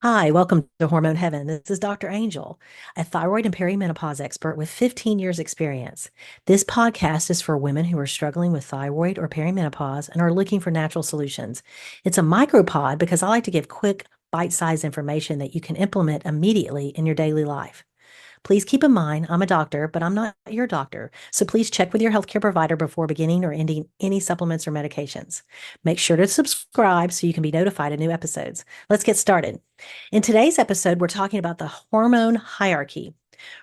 Hi, welcome to Hormone Heaven. This is Dr. Angel, a thyroid and perimenopause expert with 15 years experience. This podcast is for women who are struggling with thyroid or perimenopause and are looking for natural solutions. It's a micropod because I like to give quick, bite-sized information that you can implement immediately in your daily life. Please keep in mind, I'm a doctor, but I'm not your doctor. So please check with your healthcare provider before beginning or ending any supplements or medications. Make sure to subscribe so you can be notified of new episodes. Let's get started. In today's episode, we're talking about the hormone hierarchy.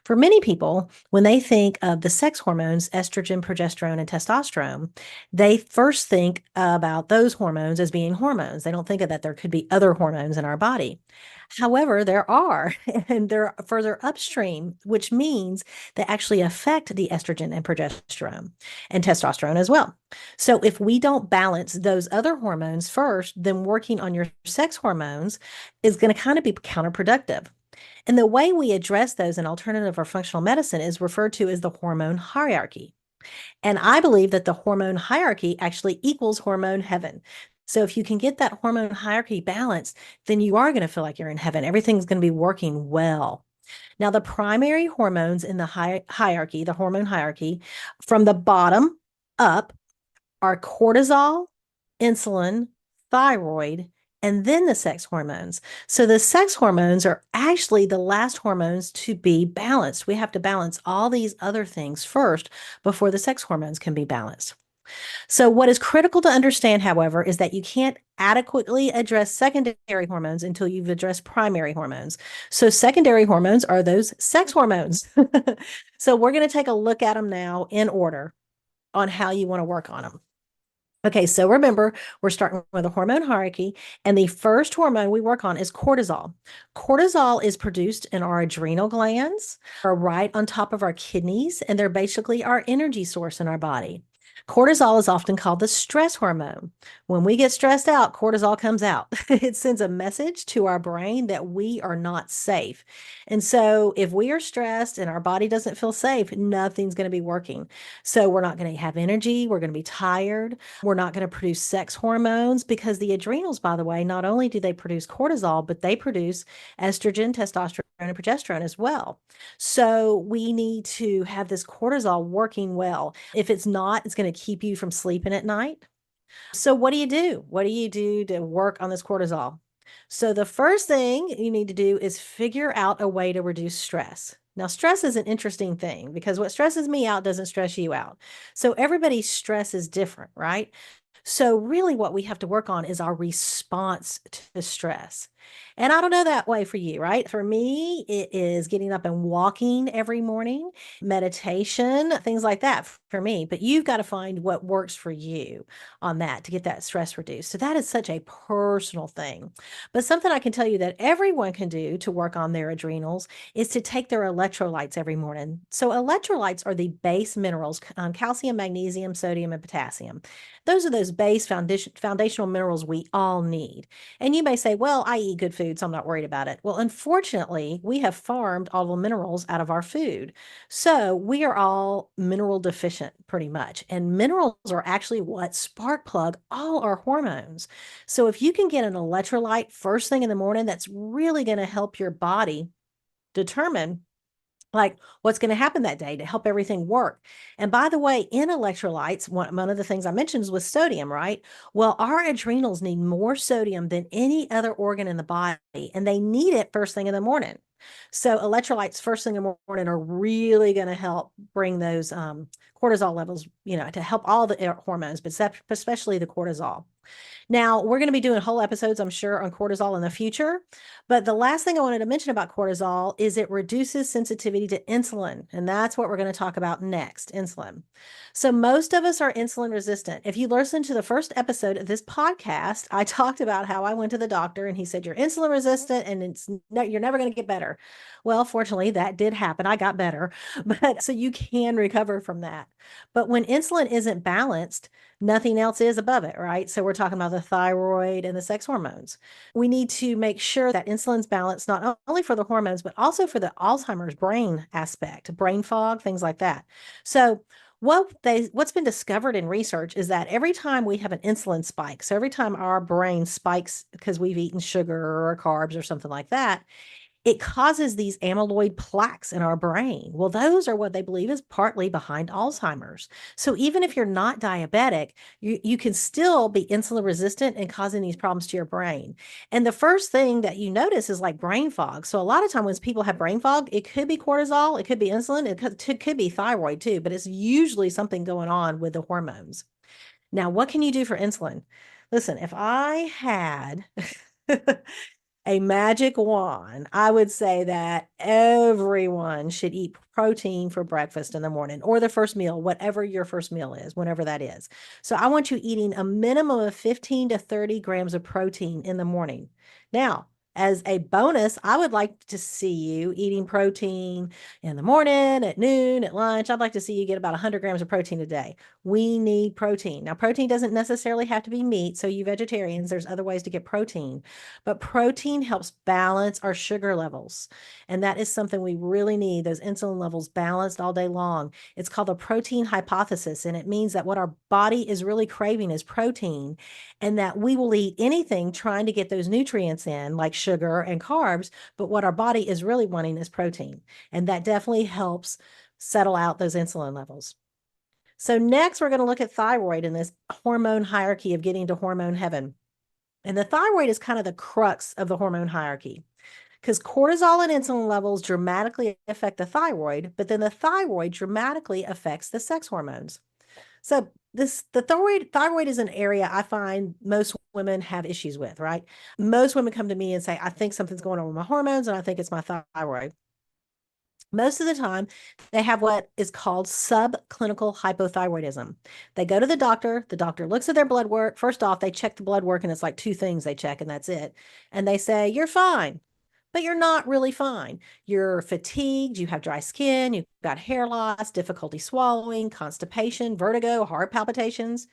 For many people, when they think of the sex hormones, estrogen, progesterone, and testosterone, they first think about those hormones as being hormones. They don't think of that there could be other hormones in our body. However, there are, and they're further upstream, which means they actually affect the estrogen and progesterone and testosterone as well. So if we don't balance those other hormones first, then working on your sex hormones is going to kind of be counterproductive. And the way we address those in alternative or functional medicine is referred to as the hormone hierarchy. And I believe that the hormone hierarchy actually equals hormone heaven. So if you can get that hormone hierarchy balanced, then you are going to feel like you're in heaven. Everything's going to be working well. Now, the primary hormones in the hierarchy, the hormone hierarchy, from the bottom up are cortisol, insulin, thyroid, and then the sex hormones. So the sex hormones are actually the last hormones to be balanced. We have to balance all these other things first before the sex hormones can be balanced. So, what is critical to understand, however, is that you can't adequately address secondary hormones until you've addressed primary hormones. So, secondary hormones are those sex hormones. So, we're going to take a look at them now in order on how you want to work on them. Okay, so remember, we're starting with a hormone hierarchy, and the first hormone we work on is cortisol. Cortisol is produced in our adrenal glands, are right on top of our kidneys, and they're basically our energy source in our body. Cortisol is often called the stress hormone. When we get stressed out, cortisol comes out. It sends a message to our brain that we are not safe. And so, if we are stressed and our body doesn't feel safe, nothing's going to be working. So, we're not going to have energy, we're going to be tired. We're not going to produce sex hormones because the adrenals, by the way, not only do they produce cortisol, but they produce estrogen, testosterone, and progesterone as well. So we need to have this cortisol working well. If it's not, it's going to keep you from sleeping at night. So what do you do? What do you do to work on this cortisol? So the first thing you need to do is figure out a way to reduce stress. Now, stress is an interesting thing because what stresses me out doesn't stress you out. So everybody's stress is different, right? So, really, what we have to work on is our response to stress. And I don't know that way for you, right? For me, it is getting up and walking every morning, meditation, things like that for me. But you've got to find what works for you on that to get that stress reduced. So, that is such a personal thing. But something I can tell you that everyone can do to work on their adrenals is to take their electrolytes every morning. So, electrolytes are the base minerals calcium, magnesium, sodium, and potassium. Those are those base foundational minerals we all need. And you may say, well, I eat good food, so I'm not worried about it. Well, unfortunately, we have farmed all the minerals out of our food. So we are all mineral deficient pretty much. And minerals are actually what spark plug all our hormones. So if you can get an electrolyte first thing in the morning, that's really going to help your body determine like what's going to happen that day to help everything work. And by the way, in electrolytes, one of the things I mentioned was sodium, right? Well, our adrenals need more sodium than any other organ in the body, and they need it first thing in the morning. So electrolytes first thing in the morning are really going to help bring those cortisol levels, to help all the hormones, but especially the cortisol. Now, we're going to be doing whole episodes, I'm sure, on cortisol in the future. But the last thing I wanted to mention about cortisol is it reduces sensitivity to insulin. And that's what we're going to talk about next, insulin. So, most of us are insulin resistant. If you listen to the first episode of this podcast, I talked about how I went to the doctor and he said, you're insulin resistant and you're never going to get better. Well, fortunately, that did happen. I got better. But so you can recover from that. But when insulin isn't balanced, nothing else is above it, right? So we're talking about the thyroid and the sex hormones. We need to make sure that insulin's balanced not only for the hormones, but also for the Alzheimer's brain aspect, brain fog, things like that. So What's been discovered in research is that every time we have an insulin spike, so every time our brain spikes because we've eaten sugar or carbs or something like that, it causes these amyloid plaques in our brain. Well, those are what they believe is partly behind Alzheimer's. So even if you're not diabetic, you can still be insulin resistant and causing these problems to your brain. And the first thing that you notice is like brain fog. So a lot of times when people have brain fog, it could be cortisol, it could be insulin, it could be thyroid too, but it's usually something going on with the hormones. Now, what can you do for insulin? Listen, if I had a magic wand, I would say that everyone should eat protein for breakfast in the morning or the first meal, whatever your first meal is, whenever that is. So I want you eating a minimum of 15 to 30 grams of protein in the morning. Now, as a bonus, I would like to see you eating protein in the morning, at noon, at lunch. I'd like to see you get about 100 grams of protein a day. We need protein. Now, protein doesn't necessarily have to be meat. So, you vegetarians, there's other ways to get protein. But protein helps balance our sugar levels. And that is something we really need, those insulin levels balanced all day long. It's called the protein hypothesis. And it means that what our body is really craving is protein, and that we will eat anything trying to get those nutrients in, like sugar and carbs. But what our body is really wanting is protein. And that definitely helps settle out those insulin levels. So, next, we're going to look at thyroid in this hormone hierarchy of getting to hormone heaven. And the thyroid is kind of the crux of the hormone hierarchy because cortisol and insulin levels dramatically affect the thyroid, but then the thyroid dramatically affects the sex hormones. So the thyroid is an area I find most women have issues with, right? Most women come to me and say, I think something's going on with my hormones and I think it's my thyroid. Most of the time, they have what is called subclinical hypothyroidism. They go to the doctor looks at their blood work. First off, they check the blood work, and it's like two things they check, and that's it. And they say, you're fine, but you're not really fine. You're fatigued, you have dry skin, you've got hair loss, difficulty swallowing, constipation, vertigo, heart palpitations.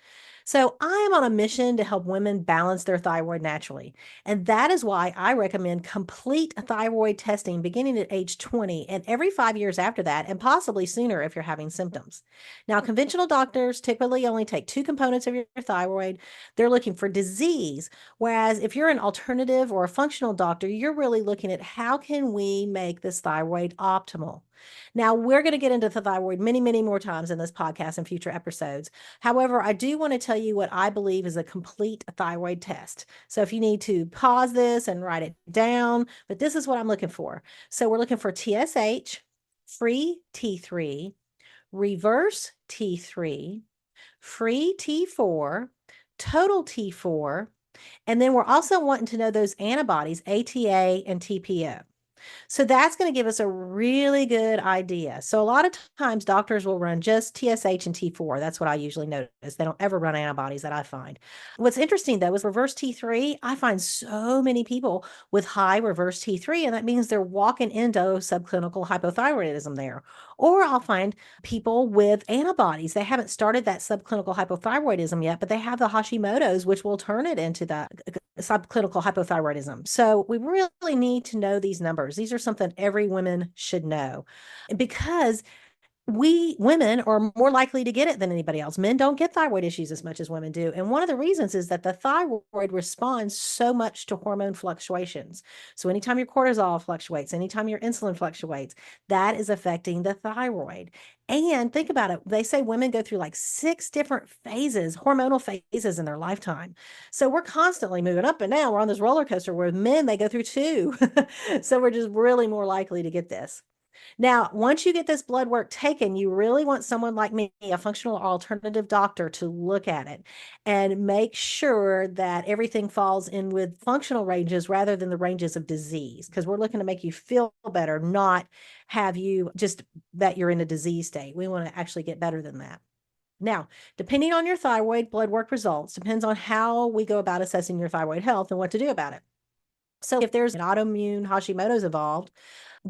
So I am on a mission to help women balance their thyroid naturally. And that is why I recommend complete thyroid testing beginning at age 20 and every 5 years after that, and possibly sooner if you're having symptoms. Now, conventional doctors typically only take two components of your thyroid. They're looking for disease, whereas if you're an alternative or a functional doctor, you're really looking at how can we make this thyroid optimal. Now, we're going to get into the thyroid many, many more times in this podcast and future episodes. However, I do want to tell you what I believe is a complete thyroid test. So if you need to pause this and write it down, but this is what I'm looking for. So we're looking for TSH, free T3, reverse T3, free T4, total T4, and then we're also wanting to know those antibodies, ATA and TPO. So that's going to give us a really good idea. So a lot of times doctors will run just TSH and T4. That's what I usually notice. They don't ever run antibodies that I find. What's interesting though is reverse T3. I find so many people with high reverse T3, and that means they're walking into subclinical hypothyroidism there. Or I'll find people with antibodies. They haven't started that subclinical hypothyroidism yet, but they have the Hashimoto's, which will turn it into that subclinical hypothyroidism. So we really need to know these numbers. These are something every woman should know because we women are more likely to get it than anybody else. Men don't get thyroid issues as much as women do. And one of the reasons is that the thyroid responds so much to hormone fluctuations. So anytime your cortisol fluctuates, anytime your insulin fluctuates, that is affecting the thyroid. And think about it. They say women go through like 6 different phases, hormonal phases in their lifetime. So we're constantly moving up and down. We're on this roller coaster where men, they go through 2. So we're just really more likely to get this. Now, once you get this blood work taken, you really want someone like me, a functional or alternative doctor, to look at it and make sure that everything falls in with functional ranges rather than the ranges of disease, because we're looking to make you feel better, not have you just that you're in a disease state. We want to actually get better than that. Now, depending on your thyroid blood work results, depends on how we go about assessing your thyroid health and what to do about it. So if there's an autoimmune Hashimoto's involved,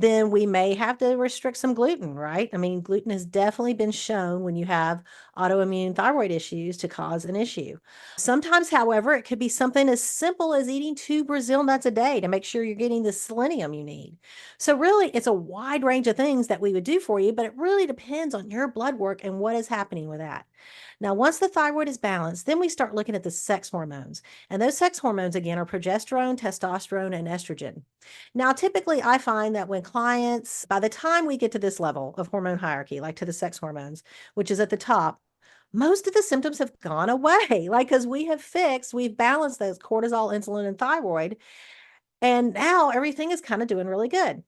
then we may have to restrict some gluten, right? I mean, gluten has definitely been shown when you have autoimmune thyroid issues to cause an issue. Sometimes, however, it could be something as simple as eating 2 Brazil nuts a day to make sure you're getting the selenium you need. So, really, it's a wide range of things that we would do for you, but it really depends on your blood work and what is happening with that. Now, once the thyroid is balanced, then we start looking at the sex hormones. And those sex hormones, again, are progesterone, testosterone, and estrogen. Now, typically, I find that when clients, by the time we get to this level of hormone hierarchy, like to the sex hormones, which is at the top, most of the symptoms have gone away. Like, because we've balanced those cortisol, insulin, and thyroid. And now everything is kind of doing really good.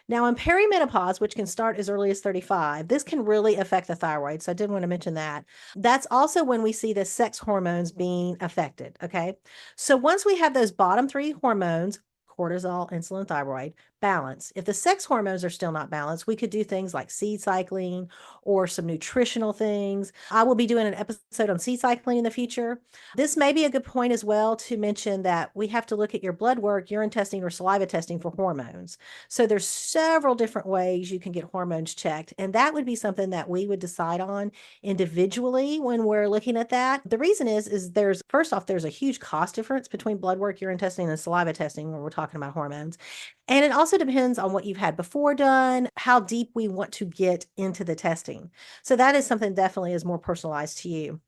Now, in perimenopause, which can start as early as 35, this can really affect the thyroid. So I did want to mention that. That's also when we see the sex hormones being affected. Okay. So once we have those bottom three hormones, cortisol, insulin, thyroid, balance. If the sex hormones are still not balanced, we could do things like seed cycling or some nutritional things. I will be doing an episode on seed cycling in the future. This may be a good point as well to mention that we have to look at your blood work, urine testing, or saliva testing for hormones. So there's several different ways you can get hormones checked, and that would be something that we would decide on individually when we're looking at that. The reason is there's first off, there's a huge cost difference between blood work, urine testing, and saliva testing when we're talking about hormones. And it also depends on what you've had before done, how deep we want to get into the testing. So that is something definitely is more personalized to you.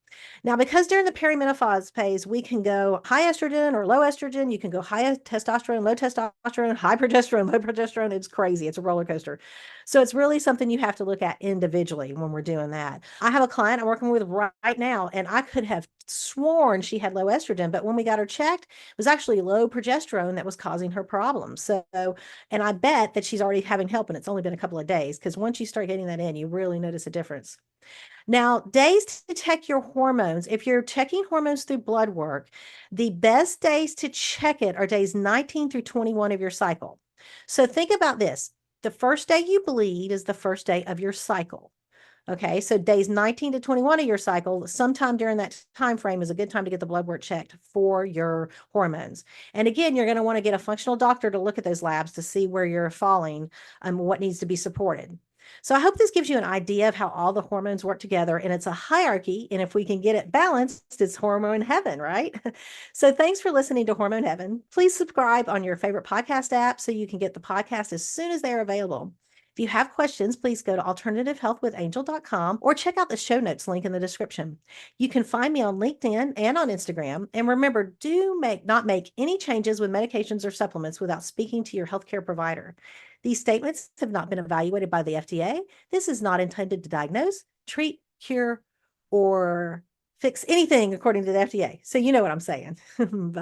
Now, because during the perimenopause phase, we can go high estrogen or low estrogen. You can go high testosterone, low testosterone, high progesterone, low progesterone. It's crazy. It's a roller coaster. So it's really something you have to look at individually when we're doing that. I have a client I'm working with right now, and I could have sworn she had low estrogen, but when we got her checked, it was actually low progesterone that was causing her problems. So, and I bet that she's already having help, and it's only been a couple of days because once you start getting that in, you really notice a difference. Now, days to check your hormones. If you're checking hormones through blood work, the best days to check it are days 19 through 21 of your cycle. So think about this. The first day you bleed is the first day of your cycle. Okay, so days 19 to 21 of your cycle, sometime during that time frame is a good time to get the blood work checked for your hormones. And again, you're going to want to get a functional doctor to look at those labs to see where you're falling and what needs to be supported. So I hope this gives you an idea of how all the hormones work together, and it's a hierarchy. And if we can get it balanced, it's hormone heaven, right? So thanks for listening to Hormone Heaven. Please subscribe on your favorite podcast app so you can get the podcast as soon as they're available. If you have questions, please go to alternativehealthwithangel.com or check out the show notes link in the description. You can find me on LinkedIn and on Instagram. And remember, not make any changes with medications or supplements without speaking to your healthcare provider. These statements have not been evaluated by the FDA. This is not intended to diagnose, treat, cure, or fix anything according to the FDA. So you know what I'm saying. Bye.